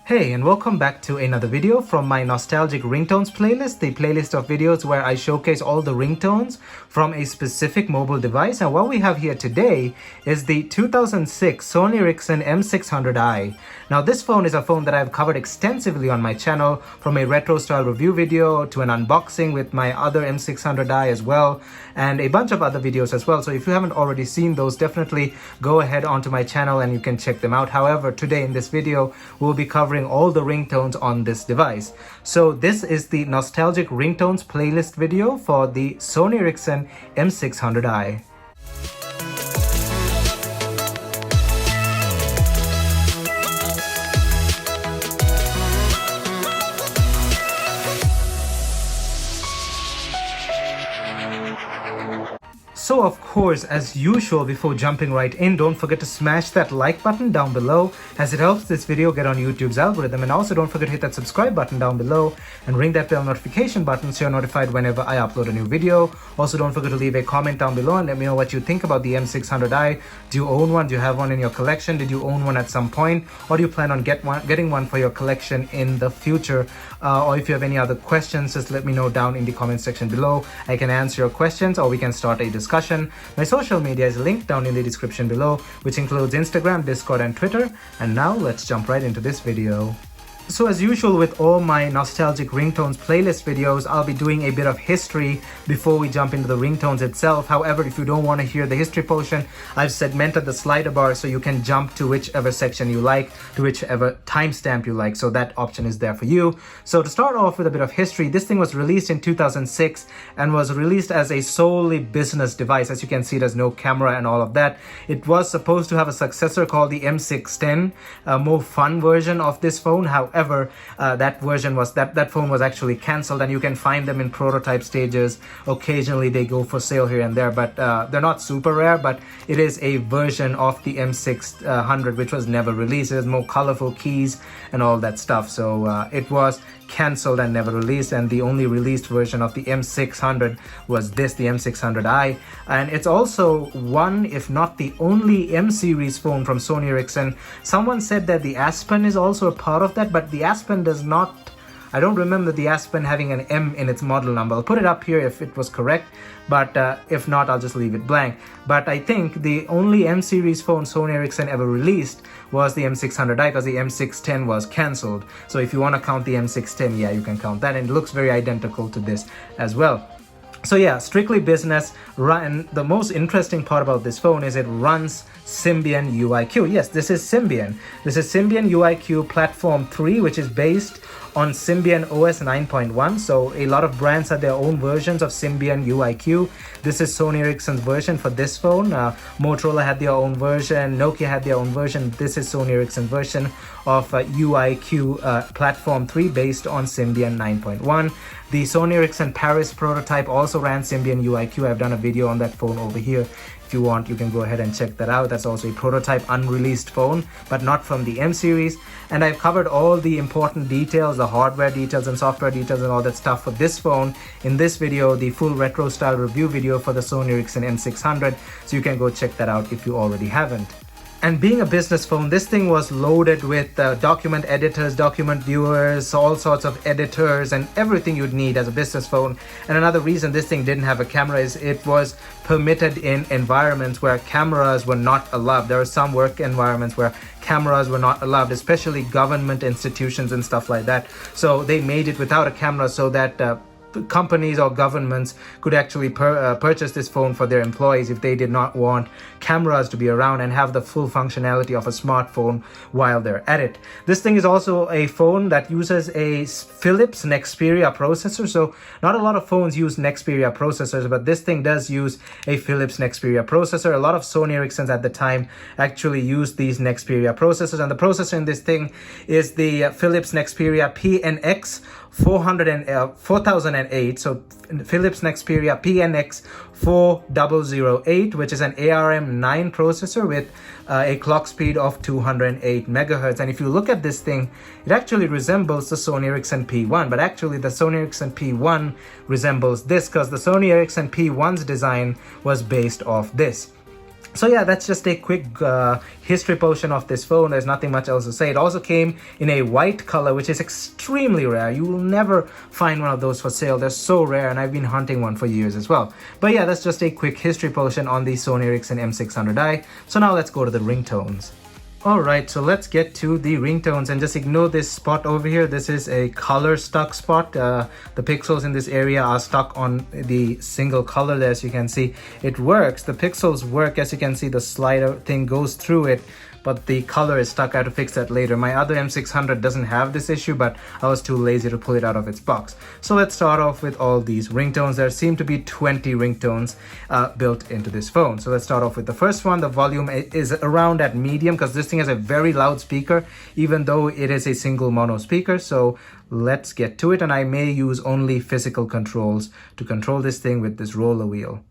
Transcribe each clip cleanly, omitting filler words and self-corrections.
Hey, and welcome back to another video from my nostalgic ringtones playlist, the playlist of videos where I showcase all the ringtones from a specific mobile device. And what we have here today is the 2006 Sony Ericsson M600i. Now this phone is a phone that I've covered extensively on my channel, from a retro style review video to an unboxing with my other M600i as well, and a bunch of other videos as well. So if you haven't already seen those, definitely go ahead onto my channel and you can check them out. However, today in this video, we'll be covering all the ringtones on this device. So this is the nostalgic ringtones playlist video for the Sony Ericsson M600i. So of course, as usual, before jumping right in, don't forget to smash that like button down below, as it helps this video get on YouTube's algorithm. And also don't forget to hit that subscribe button down below and ring that bell notification button so you're notified whenever I upload a new video. Also don't forget to leave a comment down below and let me know what you think about the M600i. Do you own one? Do you have one in your collection? Did you own one at some point? Or do you plan on getting one for your collection in the future? Or if you have any other questions, just let me know down in the comment section below. I can answer your questions or we can start a discussion. My social media is linked down in the description below, which includes Instagram, Discord, and Twitter. And now let's jump right into this video. So as usual with all my nostalgic ringtones playlist videos, I'll be doing a bit of history before we jump into the ringtones itself. However, if you don't want to hear the history portion, I've segmented the slider bar so you can jump to whichever section you like, to whichever timestamp you like. So that option is there for you. So to start off with a bit of history, this thing was released in 2006 and was released as a solely business device. As you can see, there's no camera and all of that. It was supposed to have a successor called the M610, a more fun version of this phone. However, that phone was actually cancelled, and you can find them in prototype stages. Occasionally they go for sale here and there, but they're not super rare. But it is a version of the M600 which was never released. It has more colorful keys and all that stuff. So it was cancelled and never released, and the only released version of the M600 was the M600i. And it's also one, if not the only M series phone from Sony Ericsson. Someone said that the Aspen is also a part of that, but the Aspen does not. I don't remember the Aspen having an M in its model number. I'll put it up here if it was correct, but if not, I'll just leave it blank. But I think the only M series phone Sony Ericsson ever released was the M600i, because the M610 was cancelled. So if you want to count the M610, yeah, you can count that, and it looks very identical to this as well. So yeah, strictly business. And the most interesting part about this phone is it runs Symbian UIQ. Yes, this is Symbian. This is Symbian UIQ Platform 3, which is based on Symbian OS 9.1. So a lot of brands have their own versions of Symbian UIQ. This is Sony Ericsson's version for this phone. Motorola had their own version. Nokia had their own version. This is Sony Ericsson's version of UIQ Platform 3 based on Symbian 9.1. The Sony Ericsson Paris prototype also ran Symbian UIQ. I've done a video on that phone over here. If you want, you can go ahead and check that out. That's also a prototype unreleased phone, but not from the M series. And I've covered all the important details, the hardware details and software details and all that stuff for this phone in this video, the full retro style review video for the Sony Ericsson M600. So you can go check that out if you already haven't. And being a business phone, this thing was loaded with document editors, document viewers, all sorts of editors, and everything you'd need as a business phone. And another reason this thing didn't have a camera is it was permitted in environments where cameras were not allowed. There are some work environments where cameras were not allowed, especially government institutions and stuff like that. So they made it without a camera so that companies or governments could actually purchase this phone for their employees if they did not want cameras to be around and have the full functionality of a smartphone while they're at it. This thing is also a phone that uses a Philips Nexperia processor. So not a lot of phones use Nexperia processors, but this thing does use a Philips Nexperia processor. A lot of Sony Ericssons at the time actually used these Nexperia processors, and the processor in this thing is the Philips Nexperia PNX 4008. So Philips Nexperia PNX 4008, which is an ARM9 processor with a clock speed of 208 megahertz. And if you look at this thing, it actually resembles the Sony Ericsson P1, but actually the Sony Ericsson P1 resembles this because the Sony Ericsson P1's design was based off this. So yeah, that's just a quick history portion of this phone. There's nothing much else to say. It also came in a white color, which is extremely rare. You will never find one of those for sale. They're so rare, and I've been hunting one for years as well. But yeah, that's just a quick history portion on the Sony Ericsson M600i. So now let's go to the ringtones. Alright, so let's get to the ringtones, and just ignore this spot over here. This is a color stuck spot. The pixels in this area are stuck on the single color there, as you can see. It works. The pixels work. As you can see, the slider thing goes through it, but the color is stuck. I have to fix that later. My other M600 doesn't have this issue, but I was too lazy to pull it out of its box. So let's start off with all these ringtones. There seem to be 20 ringtones built into this phone. So let's start off with the first one. The volume is around at medium because this thing has a very loud speaker, even though it is a single mono speaker. So let's get to it, and I may use only physical controls to control this thing with this roller wheel.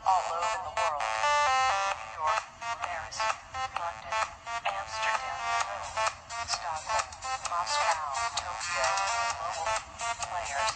All over the world. New York, Paris, London, Amsterdam, Rome, Stockholm, Moscow, Tokyo. Global players.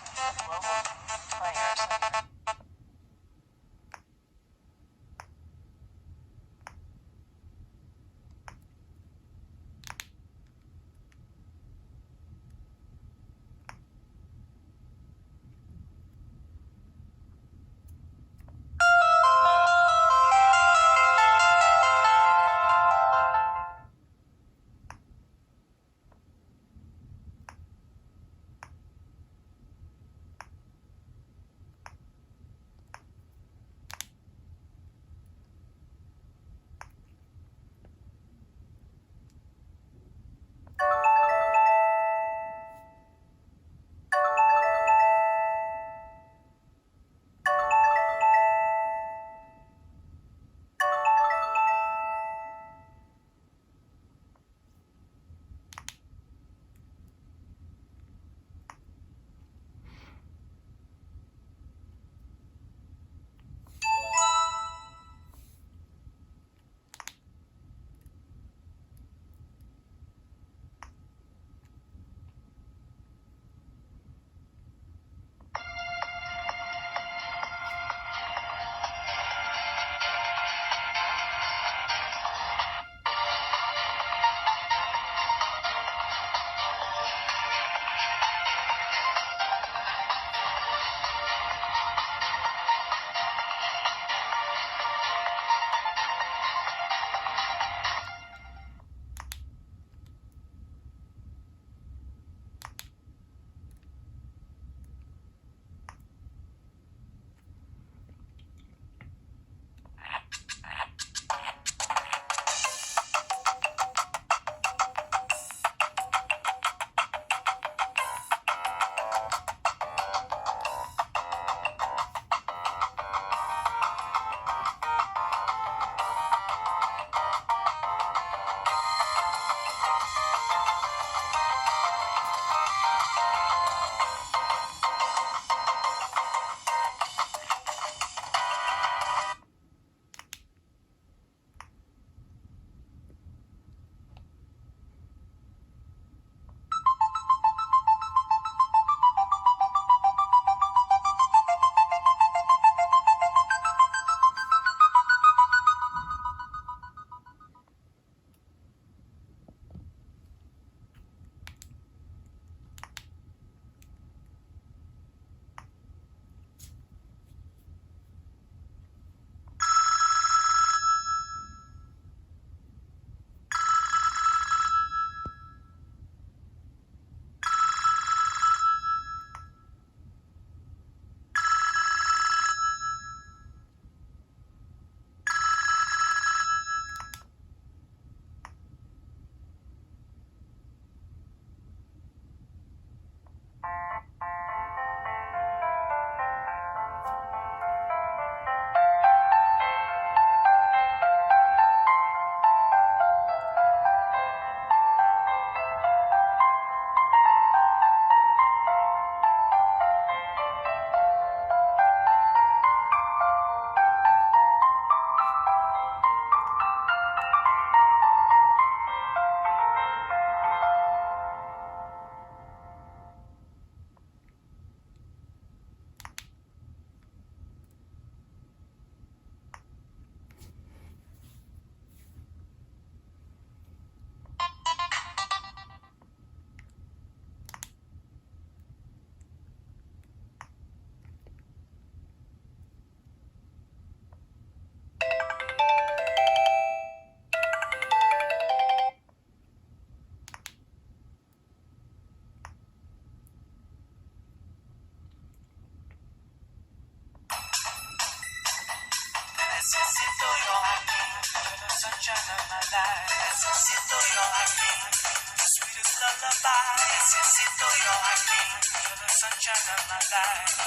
Necesito yo aquí, you're the sunshine of my life.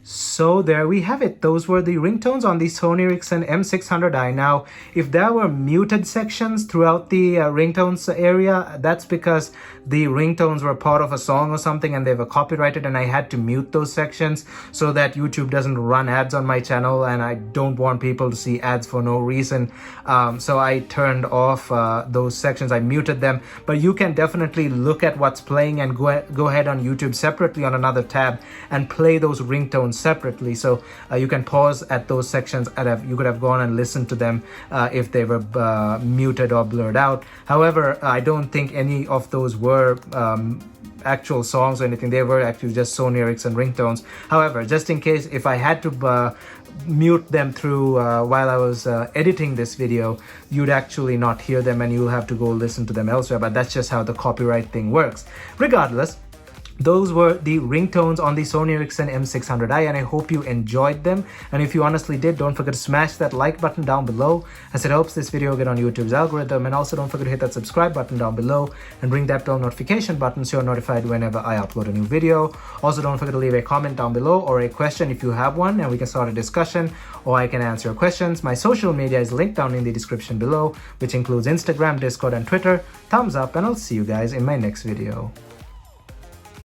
So there we have it. Those were the ringtones on the Sony Ericsson M600i. Now, if there were muted sections throughout the ringtones area, that's because the ringtones were part of a song or something and they were copyrighted, and I had to mute those sections so that YouTube doesn't run ads on my channel, and I don't want people to see ads for no reason. So I turned off those sections. I muted them, but you can definitely look at what's playing and go ahead on YouTube separately on another tab and play those ringtones separately. So you can pause at those sections and you could have gone and listened to them if they were muted or blurred out. However, I don't think any of those were actual songs or anything. They were actually just Sony Ericsson ringtones. However, just in case if I had to mute them through while I was editing this video, you'd actually not hear them and you'll have to go listen to them elsewhere. But that's just how the copyright thing works. Regardless, those were the ringtones on the Sony Ericsson M600i, and I hope you enjoyed them. And if you honestly did, don't forget to smash that like button down below, as it helps this video get on YouTube's algorithm. And also don't forget to hit that subscribe button down below and ring that bell notification button so you're notified whenever I upload a new video. Also don't forget to leave a comment down below or a question if you have one, and we can start a discussion or I can answer your questions. My social media is linked down in the description below, which includes Instagram, Discord, and Twitter. Thumbs up, and I'll see you guys in my next video.